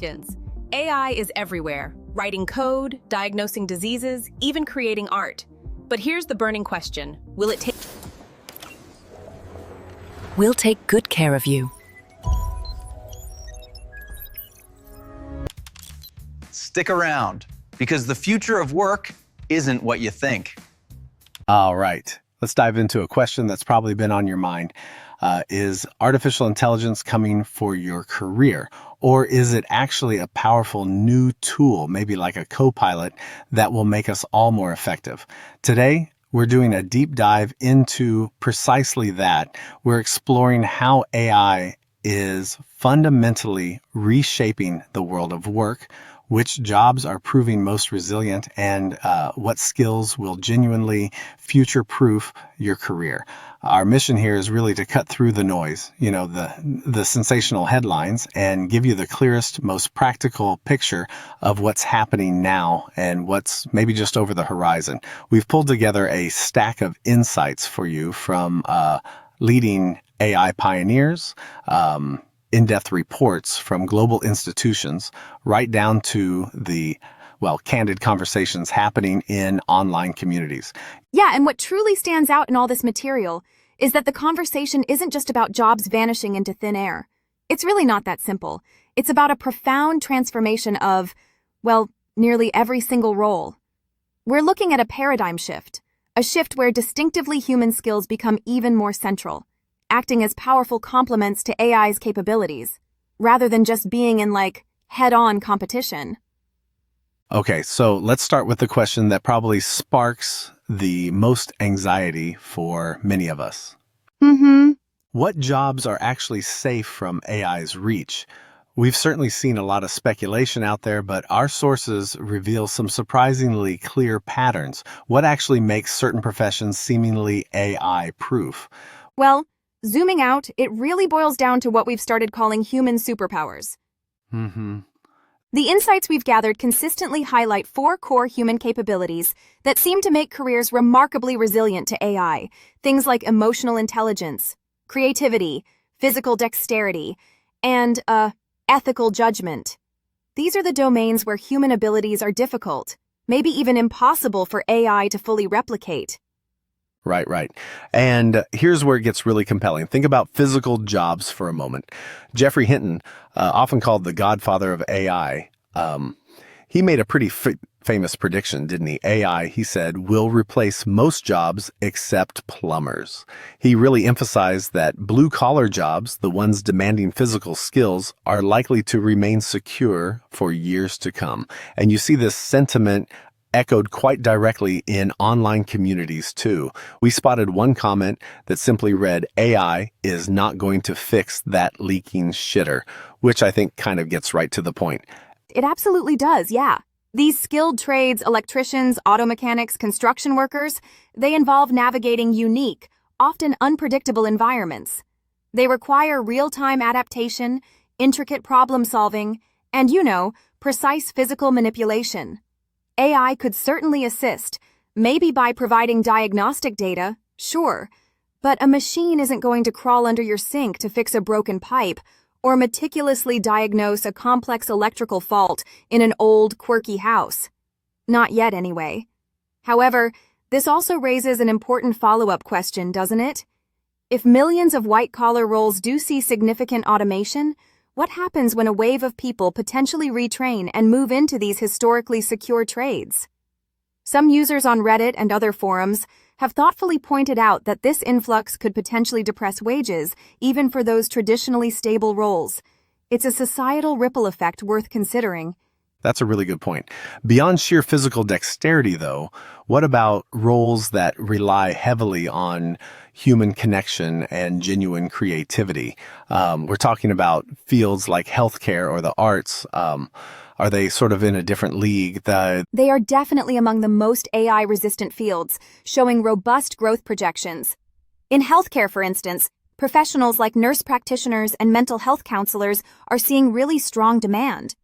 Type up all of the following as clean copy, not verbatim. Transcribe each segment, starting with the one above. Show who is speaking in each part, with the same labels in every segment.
Speaker 1: Intelligence. AI is everywhere, writing code, diagnosing diseases, even creating art. But here's the burning question. Will it take...
Speaker 2: We'll take good care of you.
Speaker 3: Stick around, because the future of work isn't what you think.
Speaker 4: All right, let's dive into a question that's probably been on your mind. Is artificial intelligence coming for your career? Or is it actually a powerful new tool, maybe like a co-pilot, that will make us all more effective? Today, we're doing a deep dive into precisely that. We're exploring how AI is fundamentally reshaping the world of work, which jobs are proving most resilient, and what skills will genuinely future-proof your career. Our mission here is really to cut through the noise, the sensational headlines, and give you the clearest, most practical picture of what's happening now and what's maybe just over the horizon. We've pulled together a stack of insights for you from leading AI pioneers, in-depth reports from global institutions, right down to the candid conversations happening in online communities.
Speaker 5: Yeah, and what truly stands out in all this material is that the conversation isn't just about jobs vanishing into thin air. It's really not that simple. It's about a profound transformation of, nearly every single role. We're looking at a paradigm shift, a shift where distinctively human skills become even more central, acting as powerful complements to AI's capabilities, rather than just being in, head-on competition.
Speaker 4: Okay, so let's start with the question that probably sparks the most anxiety for many of us. What jobs are actually safe from AI's reach? We've certainly seen a lot of speculation out there, but our sources reveal some surprisingly clear patterns. What actually makes certain professions seemingly AI-proof?
Speaker 5: Well, zooming out, it really boils down to what we've started calling human superpowers. The insights we've gathered consistently highlight 4 core human capabilities that seem to make careers remarkably resilient to AI. Things like emotional intelligence, creativity, physical dexterity, and, ethical judgment. These are the domains where human abilities are difficult, maybe even impossible for AI to fully replicate.
Speaker 4: Right. And here's where it gets really compelling. Think about physical jobs for a moment. Geoffrey Hinton, often called the godfather of AI, he made a pretty famous prediction, didn't he? AI, he said, will replace most jobs except plumbers. He really emphasized that blue-collar jobs, the ones demanding physical skills, are likely to remain secure for years to come. And you see this sentiment echoed quite directly in online communities too. We spotted one comment that simply read, AI is not going to fix that leaking shitter, which I think kind of gets right to the point.
Speaker 5: It absolutely does, yeah. These skilled trades, electricians, auto mechanics, construction workers, they involve navigating unique, often unpredictable environments. They require real-time adaptation, intricate problem solving, and, precise physical manipulation. AI could certainly assist, maybe by providing diagnostic data, sure, but a machine isn't going to crawl under your sink to fix a broken pipe or meticulously diagnose a complex electrical fault in an old, quirky house. Not yet, anyway. However, this also raises an important follow-up question, doesn't it? If millions of white-collar roles do see significant automation, what happens when a wave of people potentially retrain and move into these historically secure trades? Some users on Reddit and other forums have thoughtfully pointed out that this influx could potentially depress wages, even for those traditionally stable roles. It's a societal ripple effect worth considering.
Speaker 4: That's a really good point. Beyond sheer physical dexterity, though, what about roles that rely heavily on human connection and genuine creativity? We're talking about fields like healthcare or the arts. Are they sort of in a different league?
Speaker 5: They are definitely among the most AI-resistant fields, showing robust growth projections. In healthcare, for instance, professionals like nurse practitioners and mental health counselors are seeing really strong demand.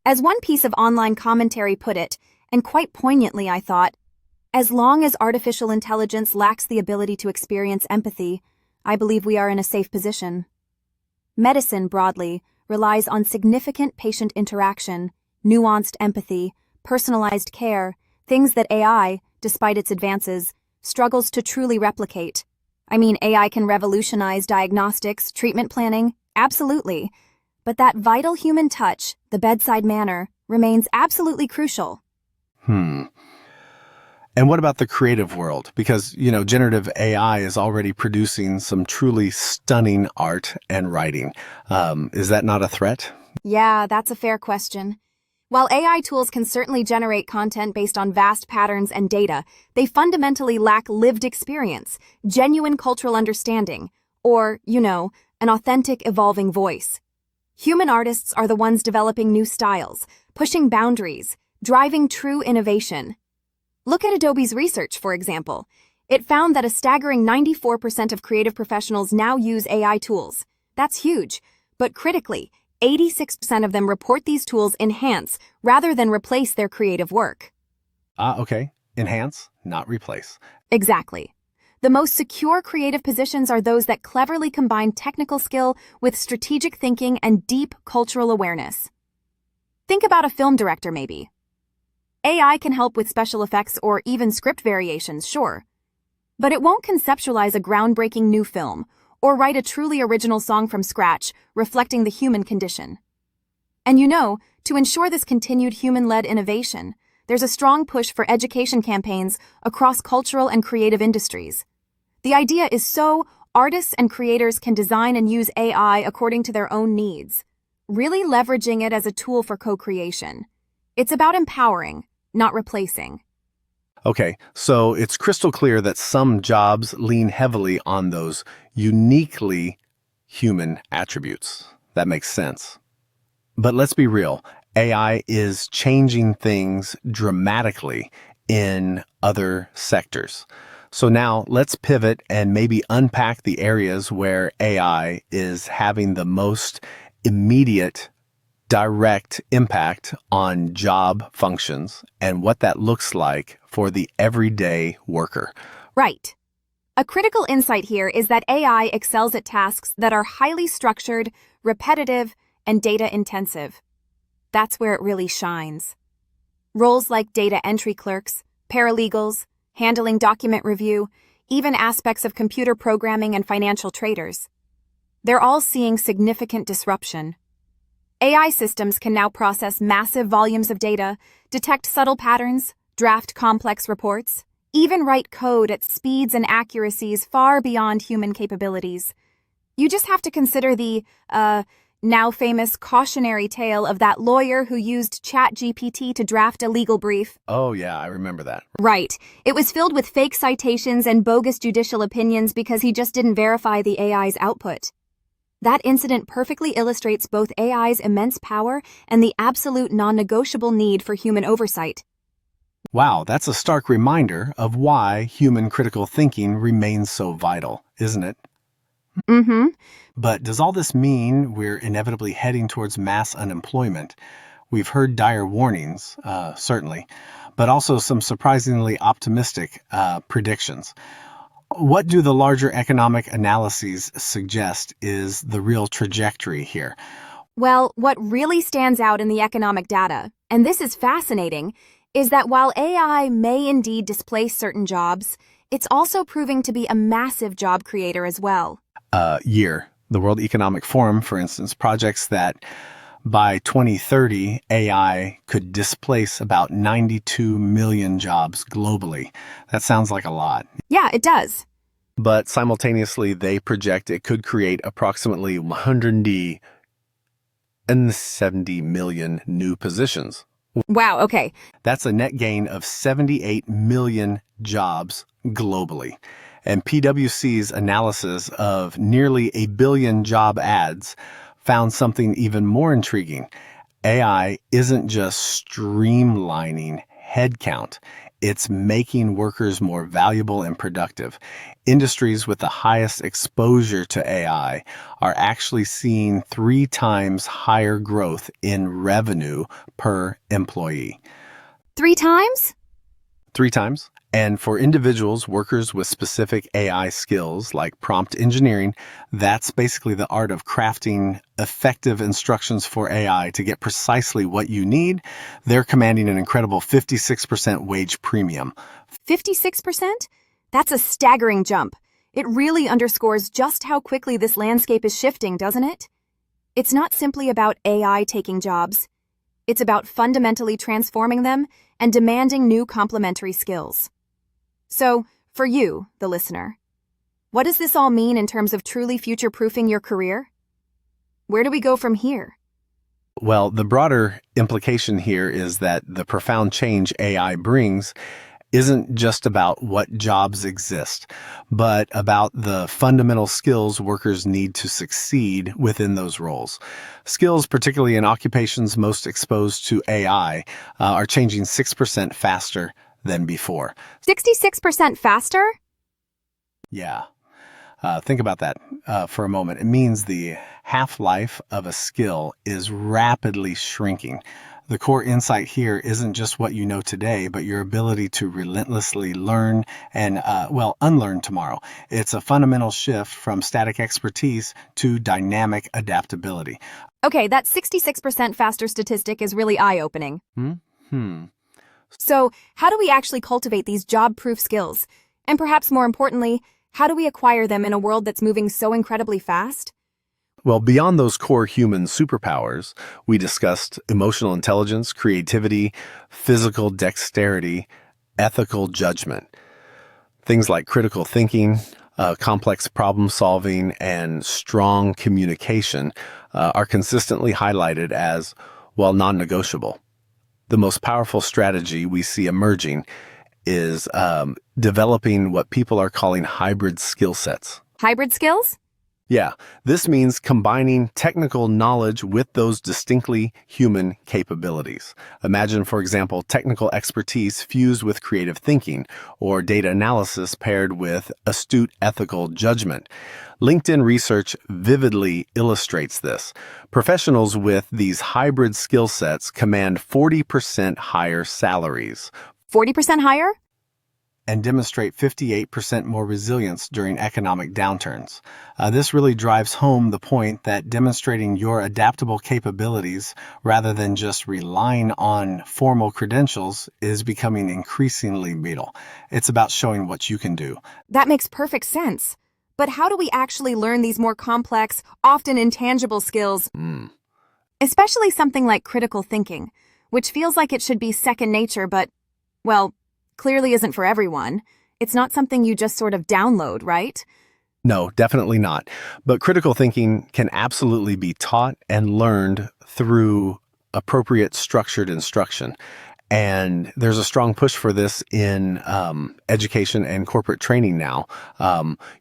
Speaker 5: As one piece of online commentary put it, and quite poignantly I thought, as long as artificial intelligence lacks the ability to experience empathy, I believe we are in a safe position. Medicine, broadly, relies on significant patient interaction, nuanced empathy, personalized care, things that AI, despite its advances, struggles to truly replicate. I mean, AI can revolutionize diagnostics, treatment planning, absolutely. But that vital human touch, the bedside manner, remains absolutely crucial.
Speaker 4: And what about the creative world? Because, generative AI is already producing some truly stunning art and writing. Is that not a threat?
Speaker 5: Yeah, that's a fair question. While AI tools can certainly generate content based on vast patterns and data, they fundamentally lack lived experience, genuine cultural understanding, or, an authentic, evolving voice. Human artists are the ones developing new styles, pushing boundaries, driving true innovation. Look at Adobe's research, for example. It found that a staggering 94% of creative professionals now use AI tools. That's huge. But critically, 86% of them report these tools enhance rather than replace their creative work.
Speaker 4: Okay. Enhance, not replace.
Speaker 5: Exactly. The most secure creative positions are those that cleverly combine technical skill with strategic thinking and deep cultural awareness. Think about a film director, maybe. AI can help with special effects or even script variations, sure. But it won't conceptualize a groundbreaking new film or write a truly original song from scratch, reflecting the human condition. And to ensure this continued human-led innovation, there's a strong push for education campaigns across cultural and creative industries. The idea is so artists and creators can design and use AI according to their own needs, really leveraging it as a tool for co-creation. It's about empowering, not replacing.
Speaker 4: Okay, so it's crystal clear that some jobs lean heavily on those uniquely human attributes. That makes sense. But let's be real. AI is changing things dramatically in other sectors. So now let's pivot and maybe unpack the areas where AI is having the most immediate direct impact on job functions and what that looks like for the everyday worker.
Speaker 5: Right. A critical insight here is that AI excels at tasks that are highly structured, repetitive, and data-intensive. That's where it really shines. Roles like data entry clerks, paralegals, handling document review, even aspects of computer programming and financial traders. They're all seeing significant disruption. AI systems can now process massive volumes of data, detect subtle patterns, draft complex reports, even write code at speeds and accuracies far beyond human capabilities. You just have to consider the, now famous cautionary tale of that lawyer who used ChatGPT to draft a legal brief.
Speaker 4: Oh, yeah, I remember that.
Speaker 5: Right. It was filled with fake citations and bogus judicial opinions because he just didn't verify the AI's output. That incident perfectly illustrates both AI's immense power and the absolute non-negotiable need for human oversight.
Speaker 4: Wow, that's a stark reminder of why human critical thinking remains so vital, isn't it?
Speaker 5: Mm-hmm.
Speaker 4: But does all this mean we're inevitably heading towards mass unemployment? We've heard dire warnings, certainly, but also some surprisingly optimistic predictions. What do the larger economic analyses suggest is the real trajectory here?
Speaker 5: Well, what really stands out in the economic data, and this is fascinating, is that while AI may indeed displace certain jobs, it's also proving to be a massive job creator as well.
Speaker 4: The World Economic Forum, for instance, projects that by 2030, AI could displace about 92 million jobs globally. That sounds like a lot.
Speaker 5: Yeah, it does.
Speaker 4: But simultaneously, they project it could create approximately 170 million new positions.
Speaker 5: Wow, okay.
Speaker 4: That's a net gain of 78 million jobs globally. And PwC's analysis of nearly 1 billion job ads found something even more intriguing. AI isn't just streamlining headcount. It's making workers more valuable and productive. Industries with the highest exposure to AI are actually seeing 3 times higher growth in revenue per employee.
Speaker 5: 3 times?
Speaker 4: 3 times. And for individuals, workers with specific AI skills like prompt engineering, that's basically the art of crafting effective instructions for AI to get precisely what you need. They're commanding an incredible 56% wage premium.
Speaker 5: 56%? That's a staggering jump. It really underscores just how quickly this landscape is shifting, doesn't it? It's not simply about AI taking jobs. It's about fundamentally transforming them and demanding new complementary skills. So, for you, the listener, what does this all mean in terms of truly future-proofing your career? Where do we go from here?
Speaker 4: Well, the broader implication here is that the profound change AI brings isn't just about what jobs exist, but about the fundamental skills workers need to succeed within those roles. Skills, particularly in occupations most exposed to AI, are changing 6% faster than before.
Speaker 5: 66% faster?
Speaker 4: Yeah. Think about that for a moment. It means the half-life of a skill is rapidly shrinking. The core insight here isn't just what you know today, but your ability to relentlessly learn and, unlearn tomorrow. It's a fundamental shift from static expertise to dynamic adaptability.
Speaker 5: Okay, that 66% faster statistic is really eye-opening. So, how do we actually cultivate these job-proof skills? And perhaps more importantly, how do we acquire them in a world that's moving so incredibly fast?
Speaker 4: Well, beyond those core human superpowers, we discussed emotional intelligence, creativity, physical dexterity, ethical judgment. Things like critical thinking, complex problem solving, and strong communication are consistently highlighted as, non-negotiable. The most powerful strategy we see emerging is developing what people are calling hybrid skill sets.
Speaker 5: Hybrid skills?
Speaker 4: Yeah, this means combining technical knowledge with those distinctly human capabilities. Imagine, for example, technical expertise fused with creative thinking, or data analysis paired with astute ethical judgment. LinkedIn research vividly illustrates this. Professionals with these hybrid skill sets command 40% higher salaries.
Speaker 5: 40% higher?
Speaker 4: And demonstrate 58% more resilience during economic downturns. This really drives home the point that demonstrating your adaptable capabilities rather than just relying on formal credentials is becoming increasingly vital. It's about showing what you can do.
Speaker 5: That makes perfect sense. But how do we actually learn these more complex, often intangible skills? Especially something like critical thinking, which feels like it should be second nature, but, clearly isn't for everyone. It's not something you just sort of download, right?
Speaker 4: No, definitely not. But critical thinking can absolutely be taught and learned through appropriate structured instruction. And there's a strong push for this in education and corporate training now.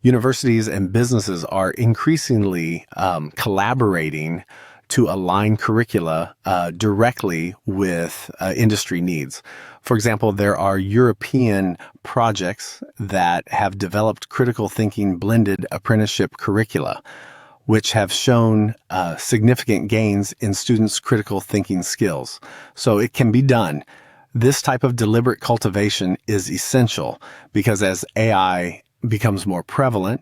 Speaker 4: Universities and businesses are increasingly collaborating to align curricula directly with industry needs. For example, there are European projects that have developed critical thinking blended apprenticeship curricula, which have shown significant gains in students' critical thinking skills. So it can be done. This type of deliberate cultivation is essential because as AI becomes more prevalent,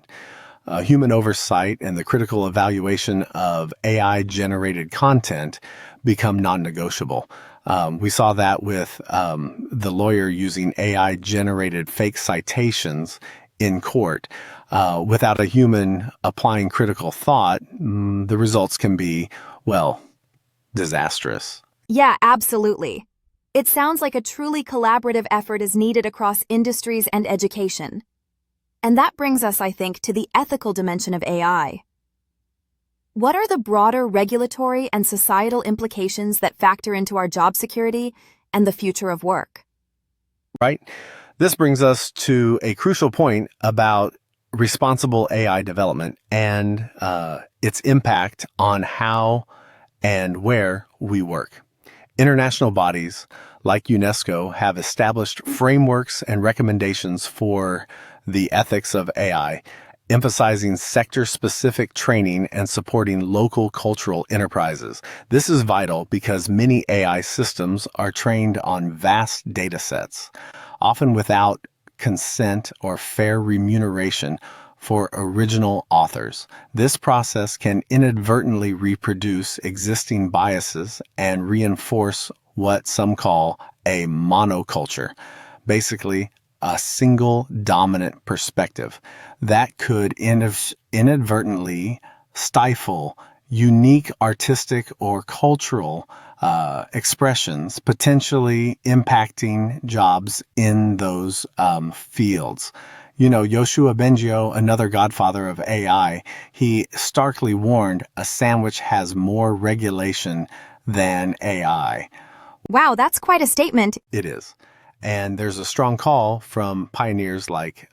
Speaker 4: human oversight and the critical evaluation of AI-generated content become non-negotiable. We saw that with the lawyer using AI-generated fake citations in court. Without a human applying critical thought, the results can be, disastrous.
Speaker 5: Yeah, absolutely. It sounds like a truly collaborative effort is needed across industries and education. And that brings us, I think, to the ethical dimension of AI. What are the broader regulatory and societal implications that factor into our job security and the future of work?
Speaker 4: Right. This brings us to a crucial point about responsible AI development and its impact on how and where we work. International bodies like UNESCO have established frameworks and recommendations for the ethics of AI, emphasizing sector-specific training and supporting local cultural enterprises. This is vital because many AI systems are trained on vast data sets, often without consent, or fair remuneration for original authors. This process can inadvertently reproduce existing biases and reinforce what some call a monoculture, basically a single dominant perspective that could inadvertently stifle unique artistic or cultural expressions, potentially impacting jobs in those fields. You know, Yoshua Bengio, another godfather of AI, he starkly warned a sandwich has more regulation than AI.
Speaker 5: Wow, that's quite a statement.
Speaker 4: It is. And there's a strong call from pioneers like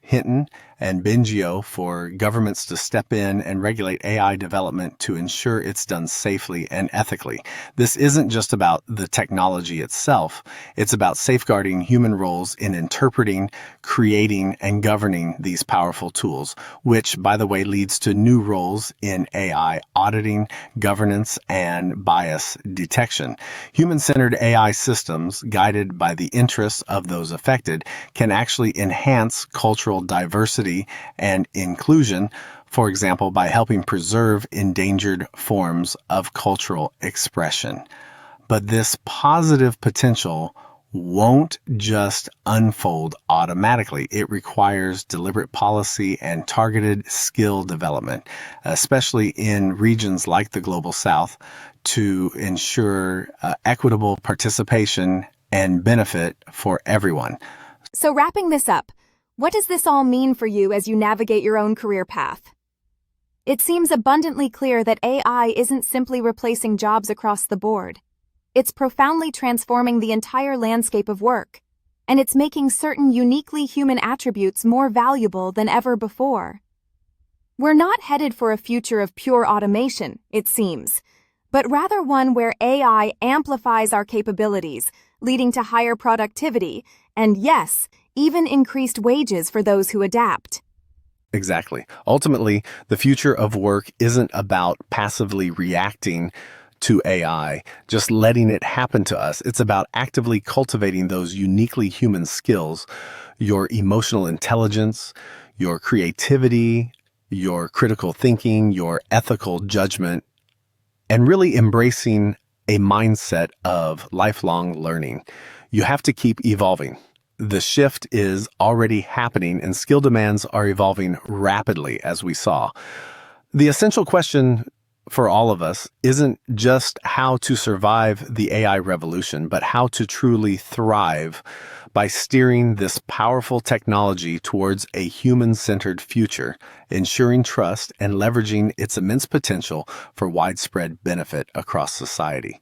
Speaker 4: Hinton and Bengio for governments to step in and regulate AI development to ensure it's done safely and ethically. This isn't just about the technology itself. It's about safeguarding human roles in interpreting, creating, and governing these powerful tools, which, by the way, leads to new roles in AI auditing, governance, and bias detection. Human-centered AI systems, guided by the interests of those affected, can actually enhance cultural diversity and inclusion, for example, by helping preserve endangered forms of cultural expression. But this positive potential won't just unfold automatically. It requires deliberate policy and targeted skill development, especially in regions like the Global South, to ensure equitable participation and benefit for everyone.
Speaker 5: So wrapping this up, what does this all mean for you as you navigate your own career path? It seems abundantly clear that AI isn't simply replacing jobs across the board. It's profoundly transforming the entire landscape of work, and it's making certain uniquely human attributes more valuable than ever before. We're not headed for a future of pure automation, it seems, but rather one where AI amplifies our capabilities, leading to higher productivity, and yes, even increased wages for those who adapt.
Speaker 4: Exactly. Ultimately, the future of work isn't about passively reacting to AI, just letting it happen to us. It's about actively cultivating those uniquely human skills, your emotional intelligence, your creativity, your critical thinking, your ethical judgment, and really embracing a mindset of lifelong learning. You have to keep evolving. The shift is already happening and skill demands are evolving rapidly, as we saw. The essential question for all of us isn't just how to survive the AI revolution, but how to truly thrive by steering this powerful technology towards a human-centered future, ensuring trust and leveraging its immense potential for widespread benefit across society.